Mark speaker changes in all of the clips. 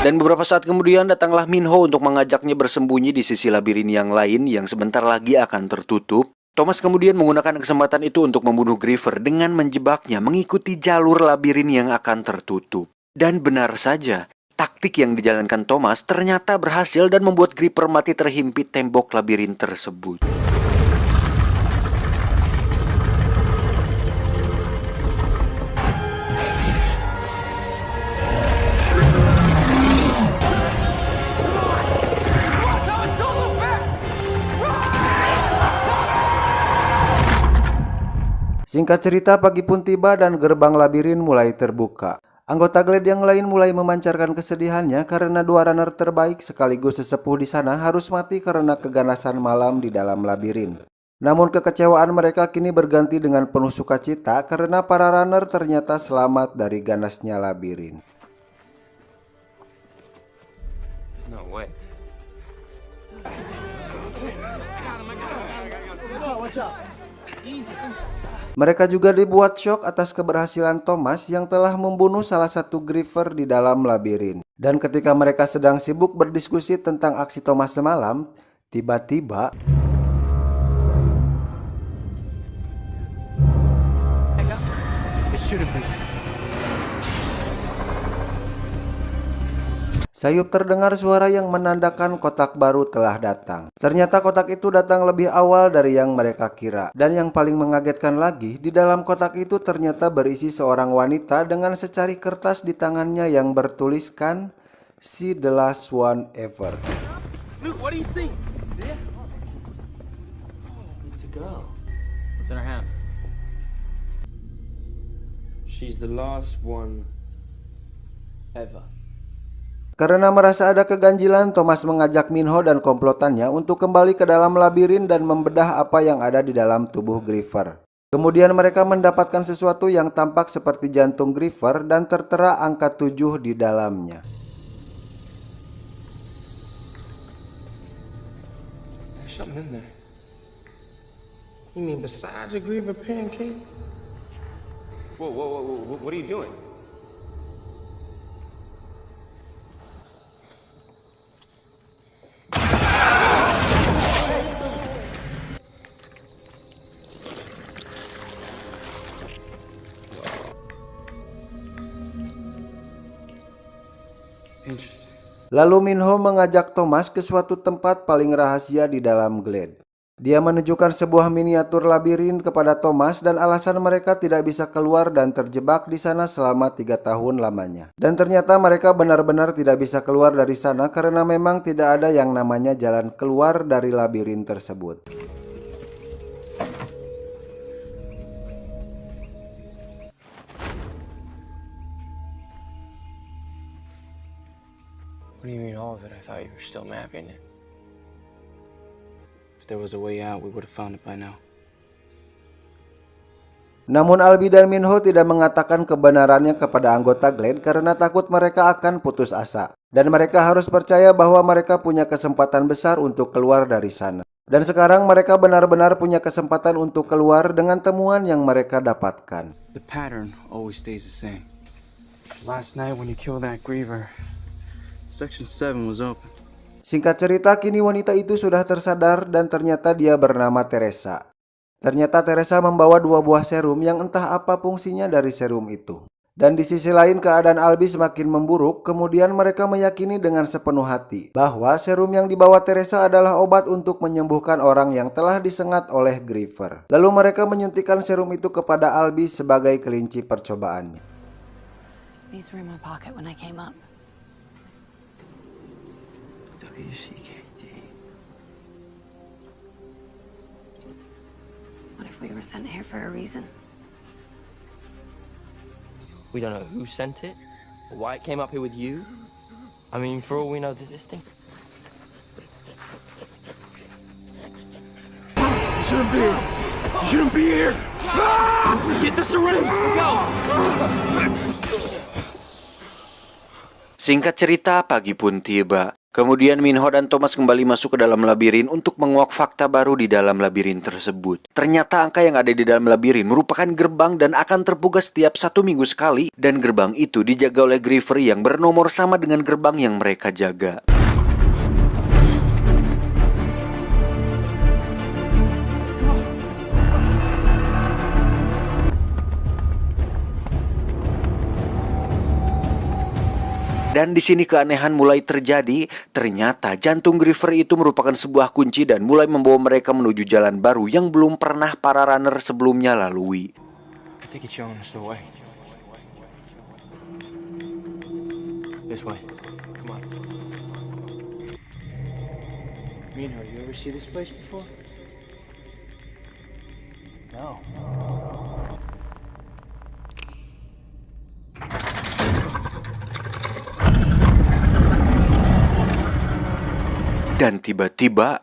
Speaker 1: Dan beberapa saat kemudian datanglah Minho untuk mengajaknya bersembunyi di sisi labirin yang lain yang sebentar lagi akan tertutup. Thomas kemudian menggunakan kesempatan itu untuk membunuh Griever dengan menjebaknya mengikuti jalur labirin yang akan tertutup. Dan benar saja, taktik yang dijalankan Thomas ternyata berhasil dan membuat Griever mati terhimpit tembok labirin tersebut.
Speaker 2: Singkat cerita, pagi pun tiba dan gerbang labirin mulai terbuka. Anggota Glade yang lain mulai memancarkan kesedihannya karena dua runner terbaik sekaligus sesepuh di sana harus mati karena keganasan malam di dalam labirin. Namun kekecewaan mereka kini berganti dengan penuh sukacita karena para runner ternyata selamat dari ganasnya labirin.
Speaker 3: No way.
Speaker 2: Mereka juga dibuat syok atas keberhasilan Thomas yang telah membunuh salah satu Griever di dalam labirin. Dan ketika mereka sedang sibuk berdiskusi tentang aksi Thomas semalam, tiba-tiba sayup terdengar suara yang menandakan kotak baru telah datang. Ternyata kotak itu datang lebih awal dari yang mereka kira. Dan yang paling mengagetkan lagi, di dalam kotak itu ternyata berisi seorang wanita dengan secari kertas di tangannya yang bertuliskan "She the last one ever".
Speaker 3: Luke, what do you see? See it? Oh, it's a girl. What's in her hand? She's the last one ever.
Speaker 2: Karena merasa ada keganjilan, Thomas mengajak Minho dan komplotannya untuk kembali ke dalam labirin dan membedah apa yang ada di dalam tubuh Griever. Kemudian mereka mendapatkan sesuatu yang tampak seperti jantung Griever dan tertera angka 7 di dalamnya.
Speaker 3: There's something in there. You mean besides a Griever pancake? Whoa, what are you doing?
Speaker 2: Lalu Minho mengajak Thomas ke suatu tempat paling rahasia di dalam Glade. Dia menunjukkan sebuah miniatur labirin kepada Thomas dan alasan mereka tidak bisa keluar dan terjebak di sana selama 3 tahun lamanya. Dan ternyata mereka benar-benar tidak bisa keluar dari sana karena memang tidak ada yang namanya jalan keluar dari labirin tersebut.
Speaker 3: What do you mean all of it? I thought you were still mapping it. If there was a way out, we would have found it by now.
Speaker 2: Namun Albi dan Minho tidak mengatakan kebenarannya kepada anggota Glade karena takut mereka akan putus asa. Dan mereka harus percaya bahwa mereka punya kesempatan besar untuk keluar dari sana. Dan sekarang mereka benar-benar punya kesempatan untuk keluar dengan temuan yang mereka dapatkan.
Speaker 3: The pattern always stays the same. Last night when you killed that Griever, Section 7 was open.
Speaker 2: Singkat cerita, kini wanita itu sudah tersadar dan ternyata dia bernama Teresa. Ternyata Teresa membawa 2 buah serum yang entah apa fungsinya dari serum itu. Dan di sisi lain keadaan Albi semakin memburuk, kemudian mereka meyakini dengan sepenuh hati bahwa serum yang dibawa Teresa adalah obat untuk menyembuhkan orang yang telah disengat oleh Griever. Lalu mereka menyuntikkan serum itu kepada Albi sebagai kelinci percobaannya.
Speaker 4: These were in my pocket when I came up.
Speaker 3: WCKD.
Speaker 4: What if we were sent here for a reason?
Speaker 5: We don't know who sent it, or why it came up here with you. I mean, for all we know, this thing...
Speaker 3: You shouldn't be here! You shouldn't be here! Get the syringe! Go!
Speaker 1: Singkat cerita, pagi pun tiba. Kemudian Minho dan Thomas kembali masuk ke dalam labirin untuk menguak fakta baru di dalam labirin tersebut. Ternyata angka yang ada di dalam labirin merupakan gerbang dan akan terbuka setiap 1 minggu sekali. Dan gerbang itu dijaga oleh Griever yang bernomor sama dengan gerbang yang mereka jaga. Dan di sini keanehan mulai terjadi. Ternyata jantung Griever itu merupakan sebuah kunci dan mulai membawa mereka menuju jalan baru yang belum pernah para runner sebelumnya lalui.
Speaker 5: I think it's showing us the way. This way. Come on.
Speaker 3: Minho, you ever see this place before?
Speaker 5: No.
Speaker 1: Dan tiba-tiba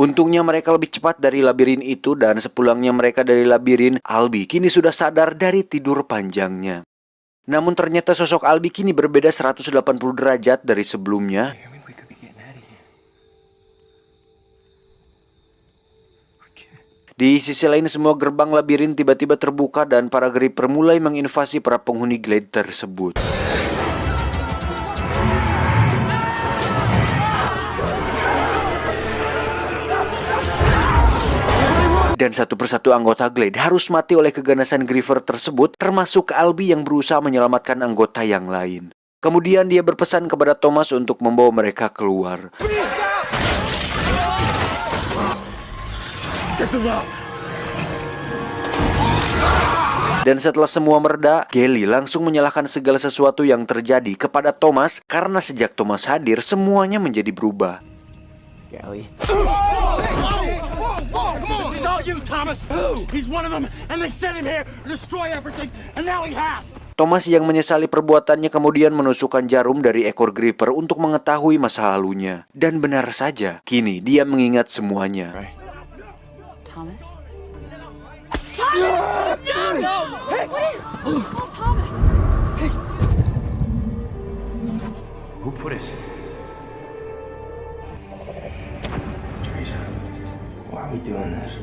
Speaker 1: untungnya mereka lebih cepat dari labirin itu dan sepulangnya mereka dari labirin, Albi kini sudah sadar dari tidur panjangnya. Namun ternyata sosok Albi kini berbeda 180 derajat dari sebelumnya.
Speaker 5: I mean, we could be getting out of here.
Speaker 1: Di sisi lain semua gerbang labirin tiba-tiba terbuka dan para Griever mulai menginvasi para penghuni Glade tersebut. Dan satu persatu anggota Glade harus mati oleh keganasan Griever tersebut, termasuk Albi yang berusaha menyelamatkan anggota yang lain. Kemudian dia berpesan kepada Thomas untuk membawa mereka keluar. Dan setelah semua mereda, Gelly langsung menyalahkan segala sesuatu yang terjadi kepada Thomas karena sejak Thomas hadir, semuanya menjadi berubah.
Speaker 5: Gally.
Speaker 6: This is all you, Thomas! He's one of them, and they sent him here to destroy everything, and now he has!
Speaker 1: Thomas yang menyesali perbuatannya kemudian menusukkan jarum dari ekor Griever untuk mengetahui masa lalunya. Dan benar saja, kini dia mengingat semuanya.
Speaker 4: Thomas?
Speaker 3: Who put us? Teresa, why are we doing this?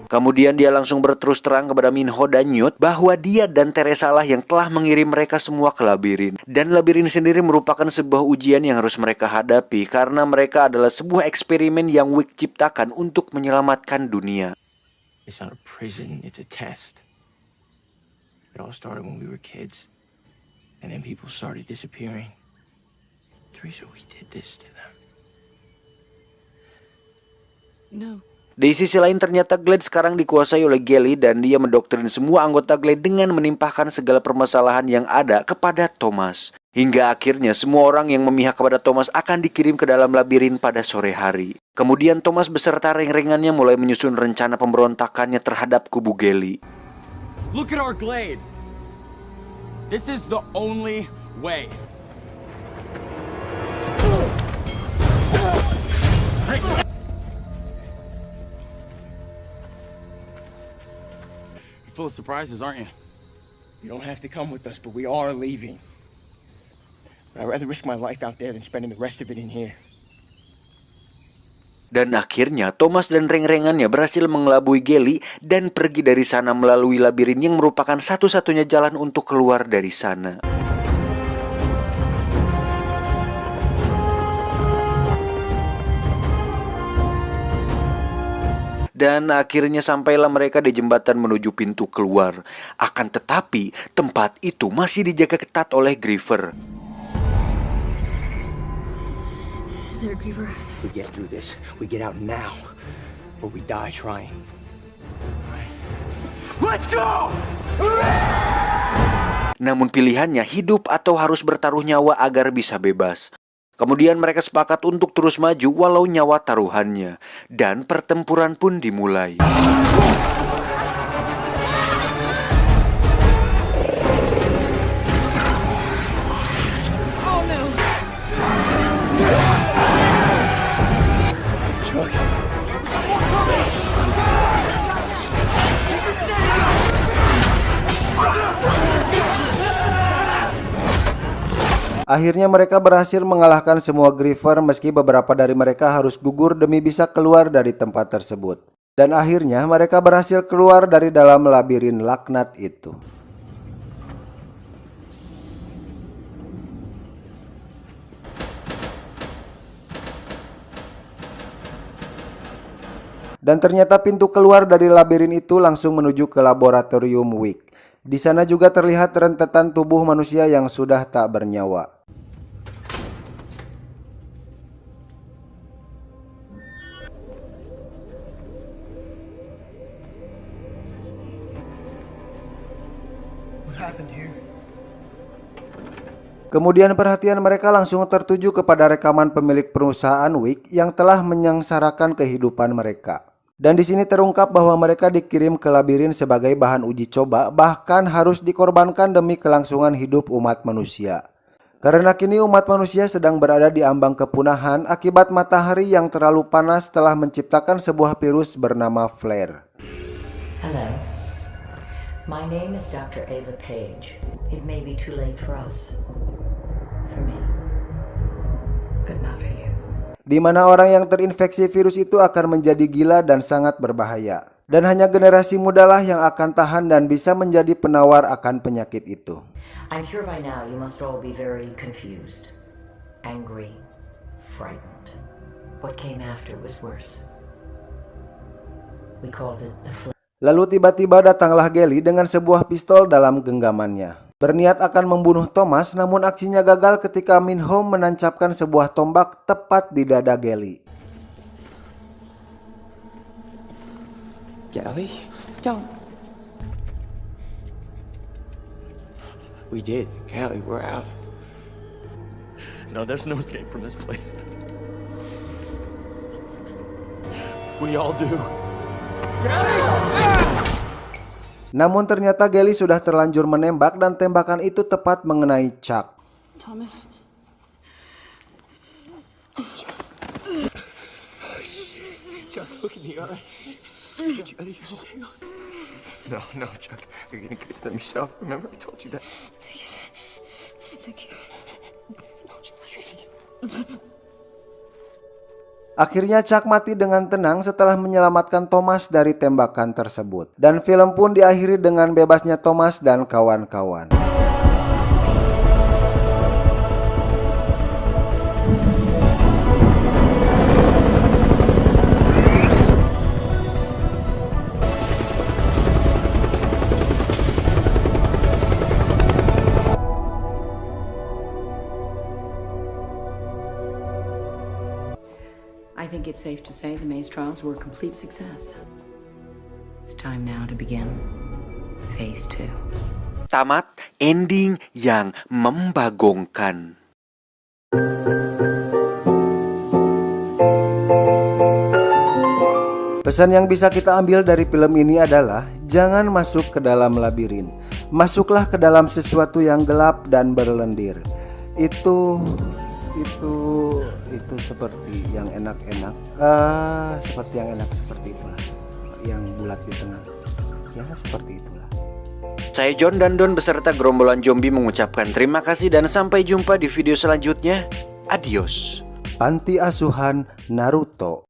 Speaker 1: Kemudian dia langsung berterus terang kepada Minho dan Newt bahwa dia dan Teresa lah yang telah mengirim mereka semua ke labirin. Dan labirin sendiri merupakan sebuah ujian yang harus mereka hadapi karena mereka adalah sebuah eksperimen yang Wick ciptakan untuk menyelamatkan dunia.
Speaker 5: It's not a prison, it's a test. It all started when we were kids. And then people started disappearing. Teresa, we did this to them.
Speaker 4: No.
Speaker 1: Di sisi lain ternyata Glade sekarang dikuasai oleh Gelly dan dia mendoktrin semua anggota Glade dengan menimpahkan segala permasalahan yang ada kepada Thomas. Hingga akhirnya semua orang yang memihak kepada Thomas akan dikirim ke dalam labirin pada sore hari. Kemudian Thomas beserta reng-rengannya mulai menyusun rencana pemberontakannya terhadap kubu Gelly.
Speaker 6: Look at our glade! This is the only way. You're full of surprises, aren't you?
Speaker 3: You don't have to come with us, but we are leaving. But I'd rather risk my life out there than spending the rest of it in here.
Speaker 1: Dan akhirnya Thomas dan reng-rengannya berhasil mengelabui Gelly dan pergi dari sana melalui labirin yang merupakan satu-satunya jalan untuk keluar dari sana. Dan akhirnya sampailah mereka di jembatan menuju pintu keluar. Akan tetapi tempat itu masih dijaga ketat oleh Griever.
Speaker 4: Is there a Griever?
Speaker 3: We get through this. We get out now, or we die trying.
Speaker 6: Let's go!
Speaker 1: namun pilihannya hidup atau harus bertaruh nyawa agar bisa bebas. Kemudian mereka sepakat untuk terus maju walau nyawa taruhannya, dan pertempuran pun dimulai.
Speaker 2: Akhirnya mereka berhasil mengalahkan semua Griever meski beberapa dari mereka harus gugur demi bisa keluar dari tempat tersebut. Dan akhirnya mereka berhasil keluar dari dalam labirin laknat itu. Dan ternyata pintu keluar dari labirin itu langsung menuju ke laboratorium Wick. Di sana juga terlihat rentetan tubuh manusia yang sudah tak bernyawa. Kemudian perhatian mereka langsung tertuju kepada rekaman pemilik perusahaan Wick yang telah menyengsarakan kehidupan mereka. Dan di sini terungkap bahwa mereka dikirim ke labirin sebagai bahan uji coba, bahkan harus dikorbankan demi kelangsungan hidup umat manusia. Karena kini umat manusia sedang berada di ambang kepunahan akibat matahari yang terlalu panas telah menciptakan sebuah virus bernama Flare.
Speaker 7: Hello. My name is Dr. Ava Page. It may be too late for us. For me. But not for you.
Speaker 2: Di mana orang yang terinfeksi virus itu akan menjadi gila dan sangat berbahaya. Dan hanya generasi mudalah yang akan tahan dan bisa menjadi penawar akan penyakit itu.
Speaker 7: I'm sure by now you must all be very confused, angry, frightened. What came after was worse. We called it the flare.
Speaker 2: Lalu tiba-tiba datanglah Gelly dengan sebuah pistol dalam genggamannya. Berniat akan membunuh Thomas, namun aksinya gagal ketika Min-ho menancapkan sebuah tombak tepat di dada Gelly.
Speaker 5: Gally?
Speaker 4: Don't.
Speaker 5: We did. Gally, we're out.
Speaker 6: No, there's no escape from this place. We all do.
Speaker 2: Namun ternyata Gelly sudah terlanjur menembak dan tembakan itu tepat mengenai Chuck.
Speaker 4: Thomas.
Speaker 5: Chuck, look at me, all right? Just hang on. No, Chuck. You're gonna get them yourself. Remember, I told you that.
Speaker 4: Thank you.
Speaker 2: Akhirnya Chuck mati dengan tenang setelah menyelamatkan Thomas dari tembakan tersebut. Dan film pun diakhiri dengan bebasnya Thomas dan kawan-kawan.
Speaker 7: I think it's safe to say the maze trials were a complete success. It's time now to begin phase 2.
Speaker 1: Tamat ending yang membagongkan.
Speaker 2: Pesan yang bisa kita ambil dari film ini adalah jangan masuk ke dalam labirin. Masuklah ke dalam sesuatu yang gelap dan berlendir. Itu seperti yang enak-enak. Seperti yang enak seperti itulah. Yang bulat di tengah. Ya, seperti itulah.
Speaker 1: Saya John dan Don beserta gerombolan zombie mengucapkan terima kasih dan sampai jumpa di video selanjutnya. Adios.
Speaker 2: Panti Asuhan Naruto.